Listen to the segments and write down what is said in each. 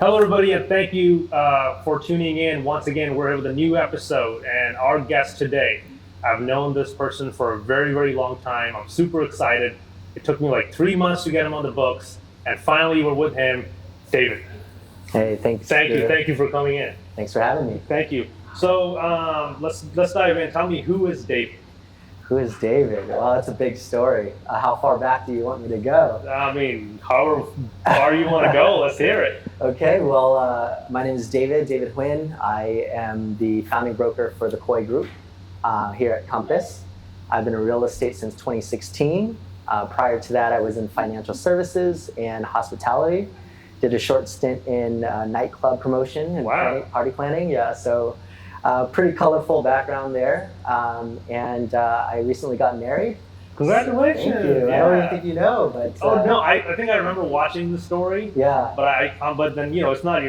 Hello, everybody, and thank you for tuning in. Once again, we're here with a new episode, and our guest today, I've known this person for a very, very long time. I'm super excited. It took me like 3 months to get him on the books, and finally we're with him, David. Hey, thanks. Thank you for coming in. Thanks for having me. Thank you. So let's dive in. Tell me, who is David? Who is David? Well, that's a big story. How far back do you want me to go? I mean, however far you want to go, let's hear it. Okay, well, my name is David Hyunh. I am the founding broker for the Koi Group here at Compass. I've been in real estate since 2016. Prior to that, I was in financial services and hospitality. Did a short stint in nightclub promotion and party planning. Yeah, so pretty colorful background there. And I recently got married. Congratulations! Thank you. Yeah. I don't even think you know, but no, I think I remember watching the story. Yeah. But then it's not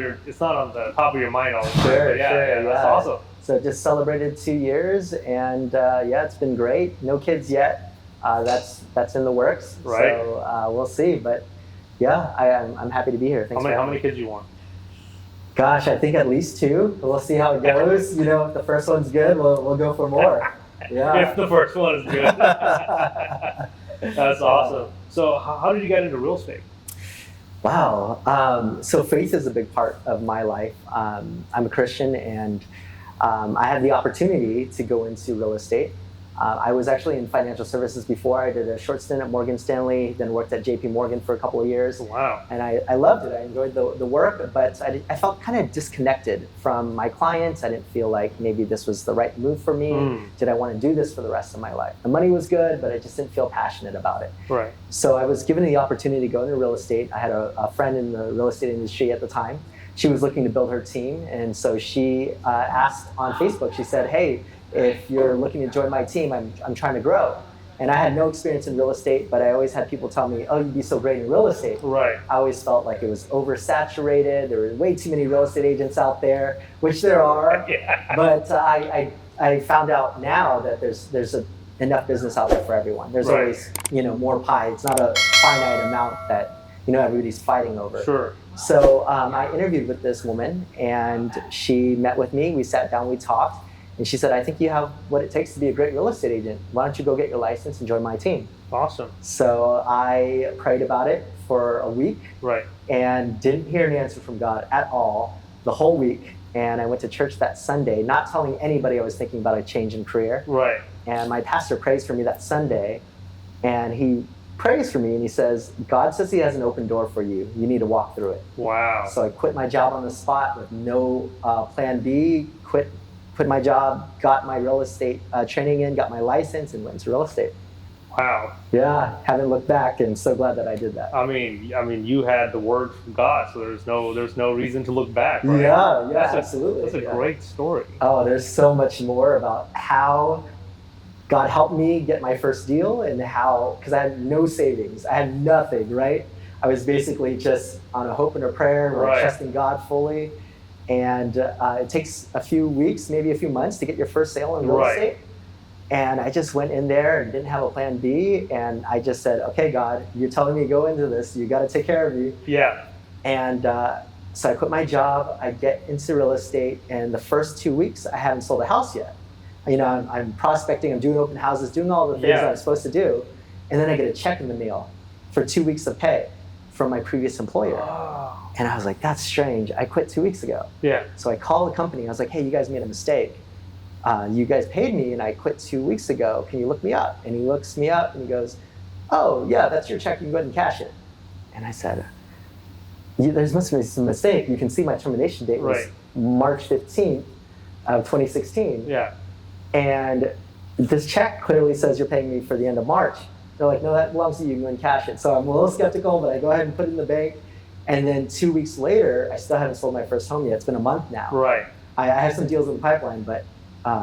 on the top of your mind all the time. Sure, Yeah, that's awesome. So just celebrated 2 years, and it's been great. No kids yet. That's in the works. Right. So we'll see, but yeah, I'm happy to be here. Thanks. How many kids do you want? Gosh, I think at least 2. We'll see how it goes. If the first one's good, we'll go for more. Yeah. If the first one is good. That's awesome. So how did you get into real estate? Wow. So faith is a big part of my life. I'm a Christian, and I had the opportunity to go into real estate. I was actually in financial services before. I did a short stint at Morgan Stanley, then worked at JP Morgan for a couple of years. Wow. And I loved it. I enjoyed the work, but I felt kind of disconnected from my clients. I didn't feel like maybe this was the right move for me. Did I want to do this for the rest of my life? The money was good, but I just didn't feel passionate about it. Right. So I was given the opportunity to go into real estate. I had a friend in the real estate industry at the time. She was looking to build her team, and so she asked on Facebook, she said, hey, if you're looking to join my team, I'm trying to grow. And I had no experience in real estate, but I always had people tell me, oh, you'd be so great in real estate. Right. I always felt like it was oversaturated. There were way too many real estate agents out there, which there are. Yeah. But I found out now that there's enough business out there for everyone. There's always more pie. It's not a finite amount that everybody's fighting over. Sure. So I interviewed with this woman, and she met with me. We sat down, we talked. And she said, I think you have what it takes to be a great real estate agent. Why don't you go get your license and join my team? Awesome. So I prayed about it for a week. Right. And didn't hear an answer from God at all the whole week. And I went to church that Sunday, not telling anybody I was thinking about a change in career. Right. And my pastor prays for me that Sunday. And he prays for me and he says, God says he has an open door for you. You need to walk through it. Wow. So I quit my job on the spot with no plan B, quit my job, got my real estate training in, got my license, and went into real estate. Wow. Yeah, haven't looked back, and so glad that I did that. I mean, you had the word from God, so there's no reason to look back. Right? Yeah, absolutely. That's a great story. Oh, there's so much more about how God helped me get my first deal, and how, because I had no savings, I had nothing, right? I was basically just on a hope and a prayer, trusting God fully. And it takes a few weeks, maybe a few months to get your first sale in real estate. And I just went in there and didn't have a plan B. And I just said, okay, God, you're telling me to go into this. You got to take care of me. Yeah. And so I quit my job. I get into real estate. And the first 2 weeks, I haven't sold a house yet. I'm prospecting. I'm doing open houses, doing all the things that I'm supposed to do. And then I get a check in the mail for 2 weeks of pay from my previous employer. Oh. And I was like, that's strange. I quit 2 weeks ago. Yeah. So I called the company. I was like, hey, you guys made a mistake. You guys paid me and I quit 2 weeks ago. Can you look me up? And he looks me up and he goes, oh, yeah, that's your check. You can go ahead and cash it. And I said, there must be some mistake. You can see my termination date was March 15th of 2016. Yeah. And this check clearly says you're paying me for the end of March. They're like, no, that belongs to you. You can go and cash it. So I'm a little skeptical, but I go ahead and put it in the bank. And then 2 weeks later, I still haven't sold my first home yet. It's been a month now. Right. I have some deals in the pipeline, but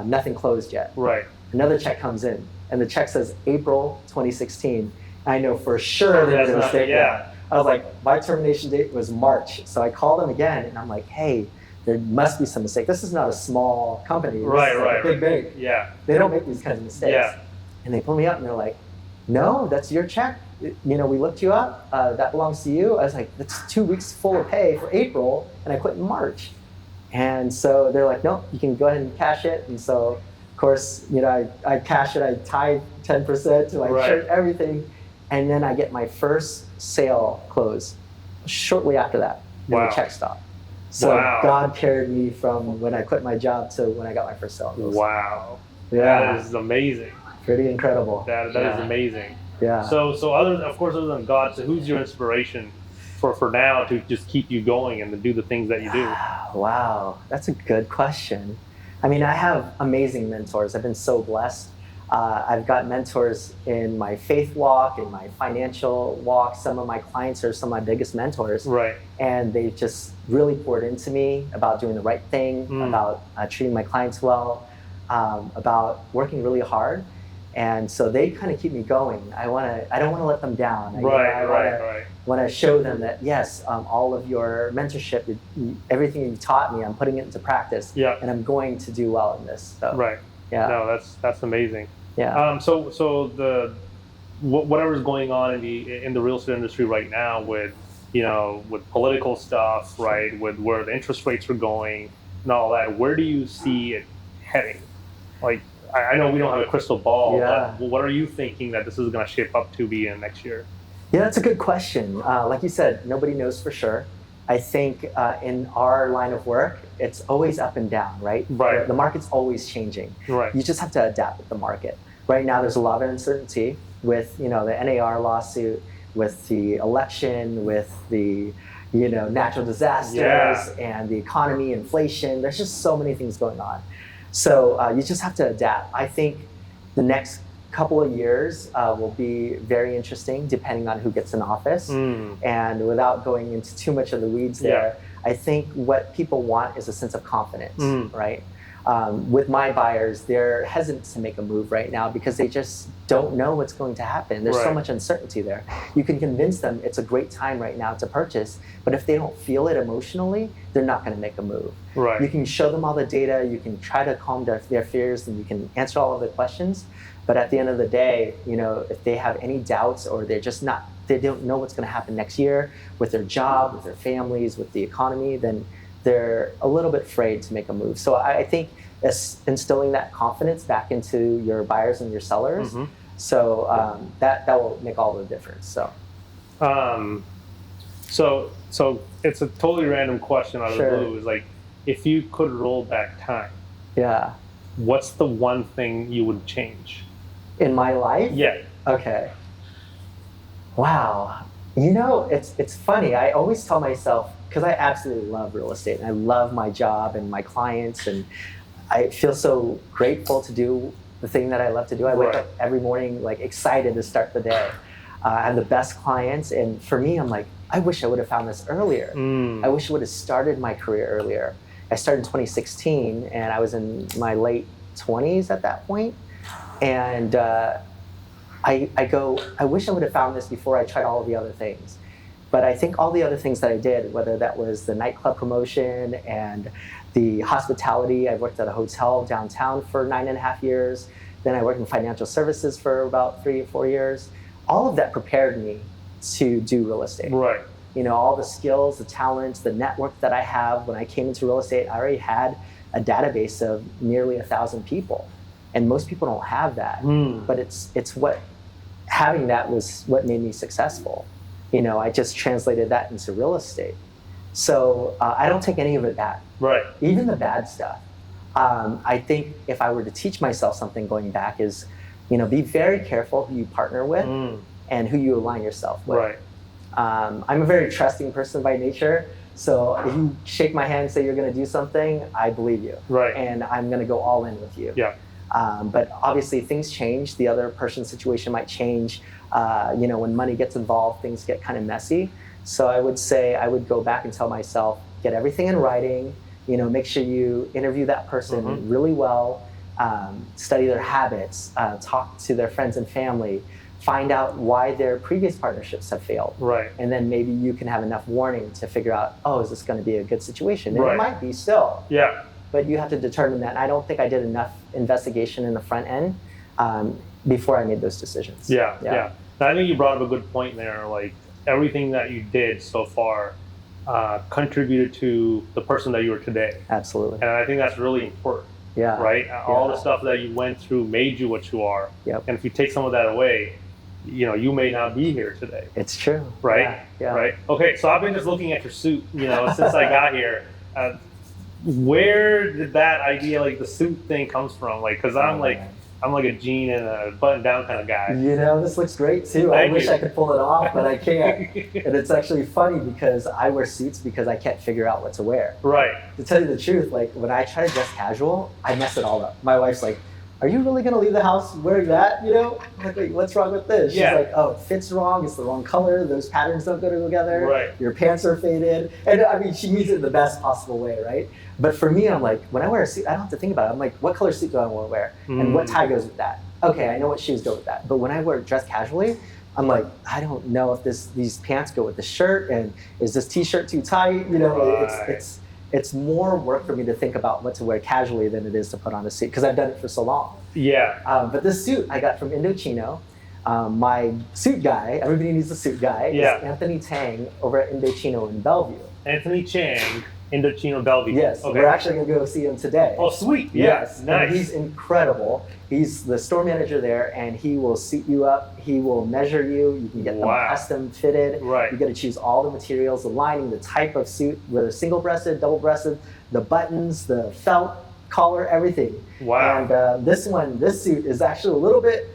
nothing closed yet. Right. Another check comes in, and the check says April 2016. I know for sure there was a mistake there. I was like, my termination date was March. So I called them again, and I'm like, hey, there must be some mistake. This is not a small company. This is like a big bank. Yeah. They don't make these kinds of mistakes. Yeah. And they pull me up, and they're like, no, that's your check. We looked you up. That belongs to you. I was like, that's 2 weeks full of pay for April, and I quit in March. And so they're like, nope, you can go ahead and cash it. And so, of course, I cash it. I tied 10% to my shirt, everything. And then I get my first sale close shortly after that. And the check stopped. So God carried me from when I quit my job to when I got my first sale close. Wow. Yeah. That is amazing. Pretty incredible. That is amazing. Yeah. So other than God, so who's your inspiration for now to just keep you going and to do the things that you do? Wow, that's a good question. I mean, I have amazing mentors. I've been so blessed. I've got mentors in my faith walk, in my financial walk. Some of my clients are some of my biggest mentors. Right. And they just really poured into me about doing the right thing, about treating my clients well, about working really hard. And so they kind of keep me going. I don't want to let them down. I want to show them that, yes, all of your mentorship, everything you taught me, I'm putting it into practice. Yeah. And I'm going to do well in this. So, right. Yeah. No, that's amazing. Yeah. So whatever's going on in the real estate industry right now with political stuff, right, with where the interest rates are going and all that, where do you see it heading? Like, I know we don't have a crystal ball, but what are you thinking that this is going to shape up to be in next year? Yeah, that's a good question. Like you said, nobody knows for sure. I think in our line of work, it's always up and down, right? Right. The market's always changing. Right. You just have to adapt with the market. Right now, there's a lot of uncertainty with the NAR lawsuit, with the election, with the natural disasters and the economy, inflation. There's just so many things going on. So you just have to adapt. I think the next couple of years will be very interesting depending on who gets in office. And without going into too much of the weeds there, I think what people want is a sense of confidence, right? With my buyers, they're hesitant to make a move right now because they just don't know what's going to happen. There's so much uncertainty there. You can convince them it's a great time right now to purchase, but if they don't feel it emotionally, they're not going to make a move. Right. You can show them all the data, you can try to calm their fears, and you can answer all of the questions. But at the end of the day, if they have any doubts or they don't know what's going to happen next year with their job, with their families, with the economy, then they're a little bit afraid to make a move. So I think instilling that confidence back into your buyers and your sellers, so that will make all the difference. So it's a totally random question out of the blue. Is like, if you could roll back time, what's the one thing you would change in my life? Yeah. Okay. Wow. It's funny. I always tell myself, because I absolutely love real estate and I love my job and my clients, and I feel so grateful to do the thing that I love to do. I wake up every morning excited to start the day. I have the best clients, and for me, I'm like, I wish I would have found this earlier. I wish I would have started my career earlier. I started in 2016, and I was in my late 20s at that point. And I wish I would have found this before I tried all of the other things. But I think all the other things that I did, whether that was the nightclub promotion and the hospitality, I worked at a hotel downtown for 9.5 years. Then I worked in financial services for about 3 or 4 years. All of that prepared me to do real estate. Right. All the skills, the talents, the network that I have. When I came into real estate, I already had a database of nearly 1,000 people. And most people don't have that. But it's what having that was what made me successful. I just translated that into real estate. So I don't take any of it back. Right. Even the bad stuff. I think if I were to teach myself something going back is, be very careful who you partner with and who you align yourself with. Right. I'm a very trusting person by nature. So if you shake my hand and say you're going to do something, I believe you. Right. And I'm going to go all in with you. Yeah. But obviously things change. The other person's situation might change. When money gets involved, things get kind of messy. So I would say I would go back and tell myself, get everything in writing, make sure you interview that person really well, study their habits, talk to their friends and family, find out why their previous partnerships have failed. Right. And then maybe you can have enough warning to figure out, is this going to be a good situation? And it might be still. Yeah. But you have to determine that. And I don't think I did enough investigation in the front end. before I made those decisions. Yeah. I think you brought up a good point there. Like everything that you did so far contributed to the person that you are today. Absolutely. And I think that's really important. Yeah. Right? All the stuff that you went through made you what you are. Yep. And if you take some of that away, you may not be here today. It's true. Right? Yeah. Right. Okay, so I've been just looking at your suit, since I got here. Where did that idea, like the suit thing, comes from? Like, because I'm like a jean and a button-down kind of guy. This looks great too. I wish I could pull it off, but I can't. And it's actually funny because I wear suits because I can't figure out what to wear. Right. To tell you the truth, like when I try to dress casual, I mess it all up. My wife's like, "Are you really gonna leave the house wearing that?" I'm like, "Wait, what's wrong with this?" She's like, "Oh, it fits wrong. It's the wrong color. Those patterns don't go together. Right. Your pants are faded." And I mean, she means it in the best possible way, right? But for me, I'm like, when I wear a suit, I don't have to think about it. I'm like, what color suit do I want to wear? And what tie goes with that? Okay, I know what shoes go with that. But when I dress casually, I'm like, I don't know if these pants go with the shirt, and is this t-shirt too tight? It's more work for me to think about what to wear casually than it is to put on a suit because I've done it for so long. Yeah. But this suit I got from Indochino. My suit guy, everybody needs a suit guy, is Anthony Tang over at Indochino in Bellevue. Anthony Chang, Indochino Bellevue. Yes, we're actually going to go see him today. Oh, sweet. Yes, nice. And he's incredible. He's the store manager there, and he will suit you up. He will measure you. You can get them custom fitted. Right. You got to choose all the materials, the lining, the type of suit, whether single-breasted, double-breasted, the buttons, the felt, collar, everything. Wow. And this suit is actually a little bit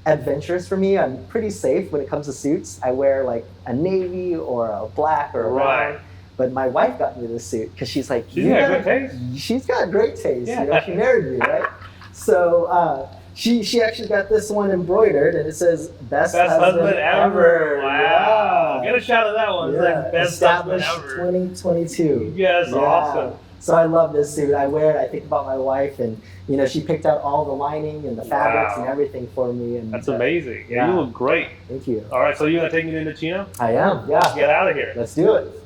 adventurous for me. I'm pretty safe when it comes to suits. I wear like a navy or a black or a brown. But my wife got me this suit because she's like, she's got good taste. She's got great taste. She married me, right? So she actually got this one embroidered, and it says "Best husband ever." Wow! Get a shot of that one. It's like best established husband ever. 2022. Yes, awesome. So I love this suit. I wear it. I think about my wife, and she picked out all the lining and the fabrics and everything for me. And that's amazing. Yeah, you look great. Thank you. All right, so you gonna take me to Indochino? I am. Yeah. Let's get out of here. Let's do it.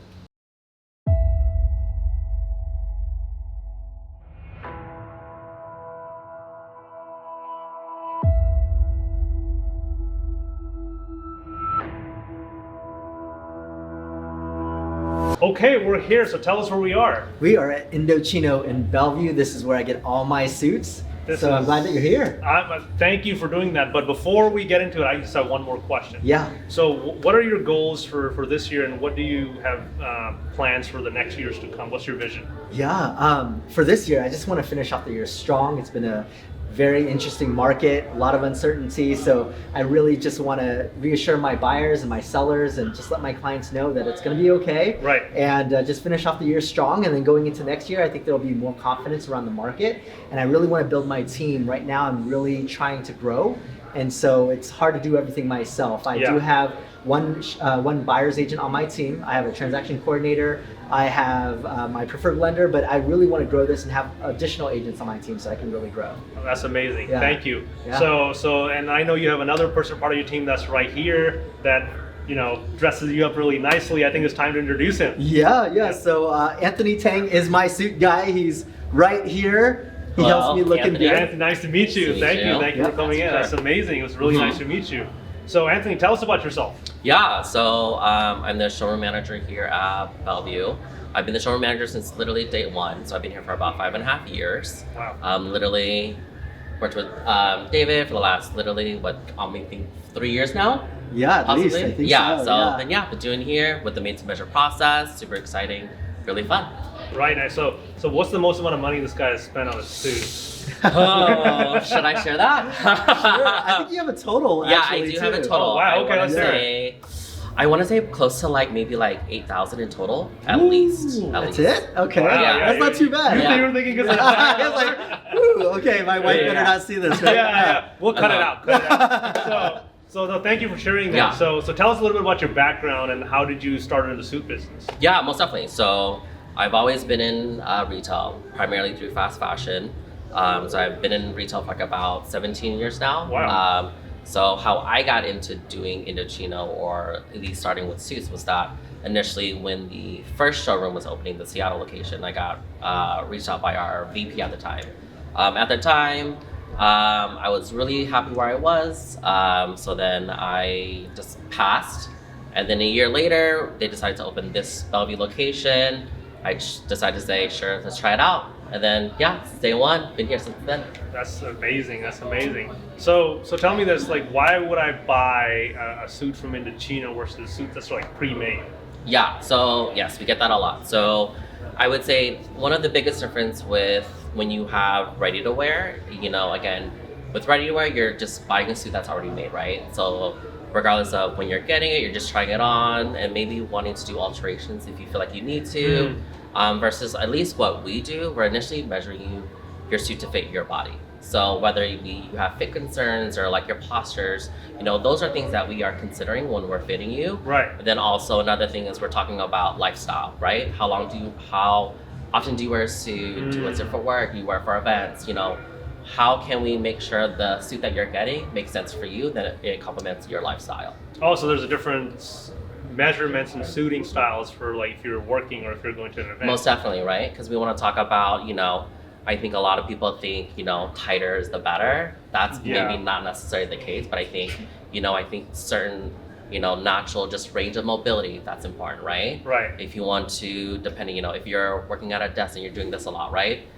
Okay, we're here, so tell us where we are. We are at Indochino in Bellevue. This is where I get all my suits. I'm glad that you're here. Thank you for doing that. But before we get into it, I just have one more question. Yeah. So what are your goals for this year, and what do you have plans for the next years to come? What's your vision? Yeah, for this year, I just want to finish off the year strong. It's been a very interesting market, a lot of uncertainty. So I really just want to reassure my buyers and my sellers and just let my clients know that it's going to be okay. Right. And just finish off the year strong. And then going into next year, I think there'll be more confidence around the market. And I really want to build my team. Right now, I'm really trying to grow. And so it's hard to do everything myself. I do have one buyer's agent on my team. I have a transaction coordinator. I have my preferred lender, but I really want to grow this and have additional agents on my team so I can really grow. Oh, that's amazing. Thank you. Yeah. So, and I know you have another person part of your team that's right here that dresses you up really nicely. I think it's time to introduce him. Yeah. So Anthony Tang is my suit guy. He's right here. He helps me look good. Anthony, nice to meet you. Thank you for coming in. That's amazing. It was really nice to meet you. So Anthony, tell us about yourself. Yeah, so I'm the showroom manager here at Bellevue. I've been the showroom manager since literally day one, so I've been here for about 5.5 years. Wow. Literally worked with David for the last I think 3 years now. Yeah, at possibly. least I think so. Been doing here with the made to measure process. Super exciting, really fun. Right, nice. So what's the most amount of money this guy has spent on a suit? Oh, should I share that? Sure. I think you have a total. Yeah, I do have a total. Oh, wow. Okay, let's hear it. I want to say close to maybe 8,000 in total, at least. That's it? Okay. Wow, that's not too bad. You were thinking because I was like, ooh, okay, my wife better not see this, right? Yeah. We'll cut it out. So thank you for sharing that. Yeah. So tell us a little bit about your background and how did you start in the suit business? Yeah, most definitely. So I've always been in retail, primarily through fast fashion. So I've been in retail for about 17 years now. Wow. So how I got into doing Indochino, or at least starting with suits, was that initially when the first showroom was opening, the Seattle location, I got reached out by our VP at the time. At the time, I was really happy where I was. So then I just passed. And then a year later, they decided to open this Bellevue location. I decided to say, sure, let's try it out. And then, yeah, it's day one. Been here since then. That's amazing. That's amazing. So tell me this, like, why would I buy a suit from Indochino versus a suit that's like pre-made? Yeah, so yes, we get that a lot. So I would say one of the biggest difference with when you have ready to wear, again, with ready to wear, you're just buying a suit that's already made, right? So regardless of when you're getting it, you're just trying it on and maybe wanting to do alterations if you feel like you need to. Versus at least what we do, we're initially measuring your suit to fit your body. So whether you have fit concerns or like your postures, those are things that we are considering when we're fitting you. Right. But then also another thing is we're talking about lifestyle, right? How often do you wear a suit? Do you wear it for work? Do you wear it for events? How can we make sure the suit that you're getting makes sense for you, that it complements your lifestyle? Oh, so there's a different measurements and suiting styles for like if you're working or if you're going to an event. Most definitely, right? Because we want to talk about, I think a lot of people think, tighter is the better. That's maybe not necessarily the case, but I think, certain, natural just range of mobility, that's important, right? Right. If you want to, depending, if you're working at a desk and you're doing this a lot, right?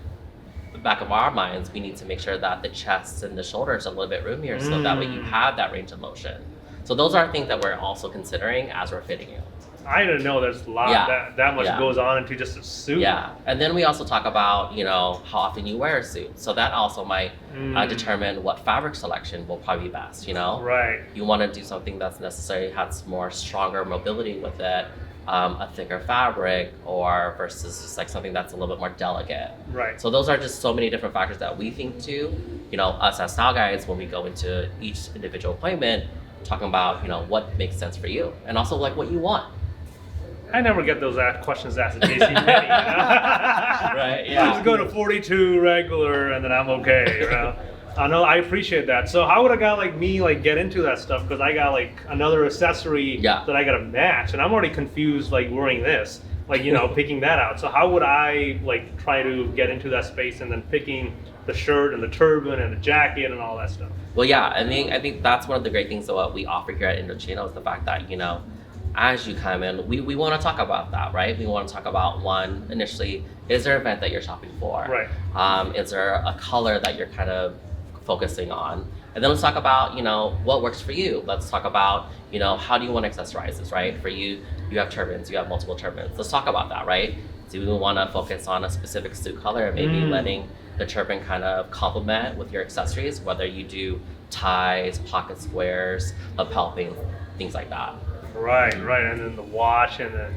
The back of our minds, we need to make sure that the chest and the shoulders are a little bit roomier so that way you have that range of motion. So those are things that we're also considering as we're fitting you. I didn't know there's a lot that much goes on into just a suit. Yeah, and then we also talk about, how often you wear a suit. So that also might determine what fabric selection will probably be best, Right. You want to do something that's necessarily has more stronger mobility with it, a thicker fabric, or versus just like something that's a little bit more delicate. Right. So those are just so many different factors that we think to, us as style guides, when we go into each individual appointment, talking about, what makes sense for you and also like what you want. I never get those questions asked at JCPenney. Right, yeah. I just go to 42 regular and then I'm okay. I know, I appreciate that. So how would a guy like me get into that stuff? Because I got another accessory that I got to match, and I'm already confused wearing this, picking that out. So how would I try to get into that space and then picking the shirt and the turban and the jacket and all that stuff? Well, yeah, I think that's one of the great things of what we offer here at Indochino is the fact that, as you come in, we want to talk about that, right? We want to talk about one, initially, is there an event that you're shopping for? Right. Is there a color that you're kind of focusing on? And then let's talk about, what works for you. Let's talk about, how do you want to accessorize this, right? For you, you have turbans, you have multiple turbans. Let's talk about that, right? Do we want to focus on a specific suit color and maybe letting the turban kind of complement with your accessories, whether you do ties, pocket squares, lapel pins, things like that. Right, and then the watch and then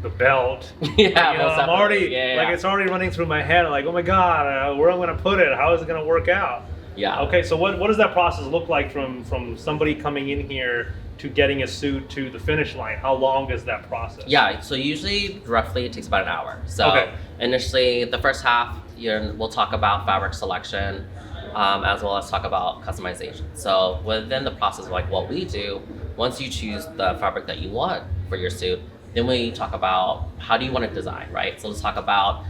the belt. Yeah, I'm already it's already running through my head. Like, oh my God, where am I gonna put it? How is it gonna work out? Yeah. Okay, so what does that process look like from somebody coming in here to getting a suit to the finish line? How long is that process? Yeah, so usually roughly it takes about an hour. So initially, the first half, we'll talk about fabric selection, as well as talk about customization. So within the process of what we do, once you choose the fabric that you want for your suit, then we talk about how do you want to design, right? So let's talk about,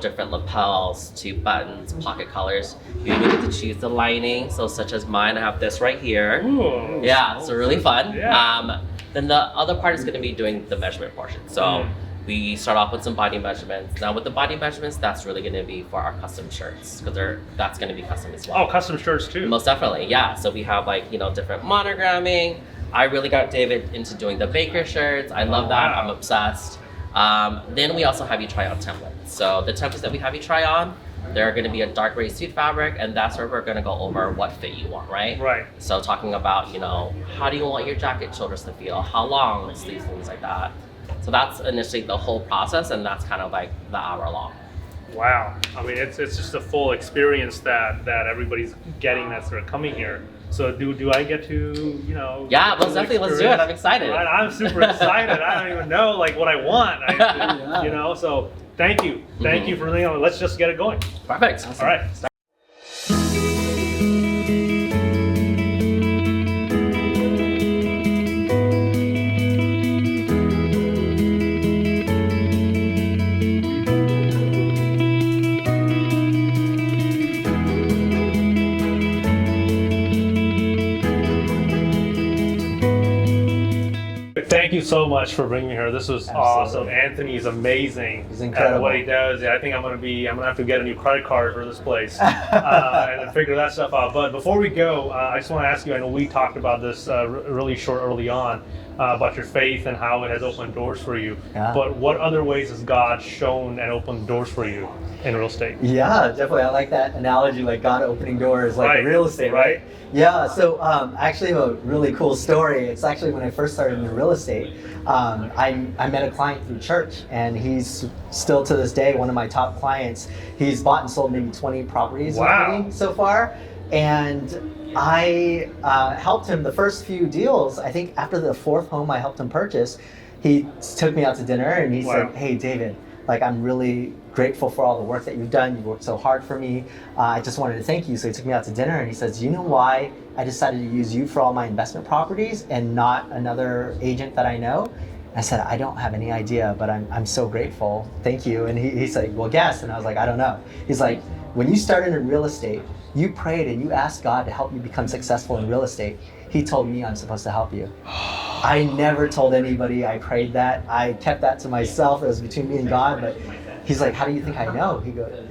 different lapels to buttons, pocket colors. You even get to choose the lining. So such as mine, I have this right here. Ooh. Yeah, so really fun. Yeah. Then the other part is going to be doing the measurement portion. So we start off with some body measurements. Now with the body measurements, that's really going to be for our custom shirts because that's going to be custom as well. Oh, custom shirts too. Most definitely, yeah. So we have different monogramming. I really got David into doing the baker shirts. I love that. I'm obsessed. Then we also have you try on templates. So the templates that we have you try on, they're going to be a dark gray suit fabric, and that's where we're going to go over what fit you want, right? Right. So talking about, how do you want your jacket shoulders to feel? How long, sleeves, things like that. So that's initially the whole process, and that's kind of the hour long. Wow. I mean, it's just a full experience that everybody's getting that's sort of coming here. So do I get to, Yeah, most definitely. Let's do it. I'm excited. Right, I'm super excited. I don't even know what I want. So thank you. Thank you for let's just get it going. Perfect. All right. you so much for bringing me here. This was awesome. Anthony is amazing. He's incredible at what he does. Yeah, I think I'm gonna have to get a new credit card for this place and then figure that stuff out. But before we go, I just want to ask you. I know we talked about this really short early on about your faith and how it has opened doors for you. Yeah. But what other ways has God shown and opened doors for you in real estate? Yeah, definitely. I like that analogy, like God opening doors, like Right. real estate, right? Right. Yeah. So actually, a really cool story. It's actually when I first started in real estate. I met a client through church, and he's still to this day one of my top clients. He's bought and sold maybe 20 properties Wow. with me so far, and I helped him the first few deals. I think after the fourth home I helped him purchase, he took me out to dinner and he Wow. said, "Hey, David, like I'm really grateful for all the work that you've done. You've worked so hard for me. I just wanted to thank you." So he took me out to dinner and he says, "You know why I decided to use you for all my investment properties and not another agent that I know?" I said, "I don't have any idea, but I'm so grateful. Thank you." And he's like, "Well, guess." And I was like, "I don't know." He's like, "When you started in real estate, you prayed and you asked God to help you become successful in real estate. He told me I'm supposed to help you." I never told anybody I prayed that. I kept that to myself. It was between me and God. But he's like, "How do you think I know?"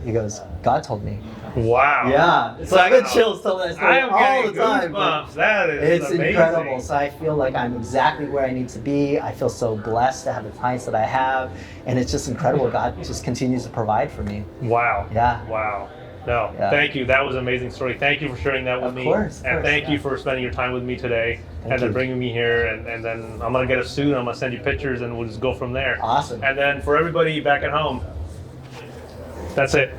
He goes, "God told me." Wow. Yeah. So I get chills telling that story I am all getting the time. but goosebumps. That is It's amazing. incredible. So I feel like I'm exactly where I need to be. I feel so blessed to have the clients that I have. And it's just incredible. God just continues to provide for me. Wow. Yeah. Wow. No, Yeah. thank you. That was an amazing story. Thank you for sharing that with Of me. course, And thank yeah. you for spending your time with me today Thank and then you. bringing me here. And then I'm going to get a suit. I'm going to send you pictures and we'll just go from there. Awesome. And then for everybody back at home, that's it.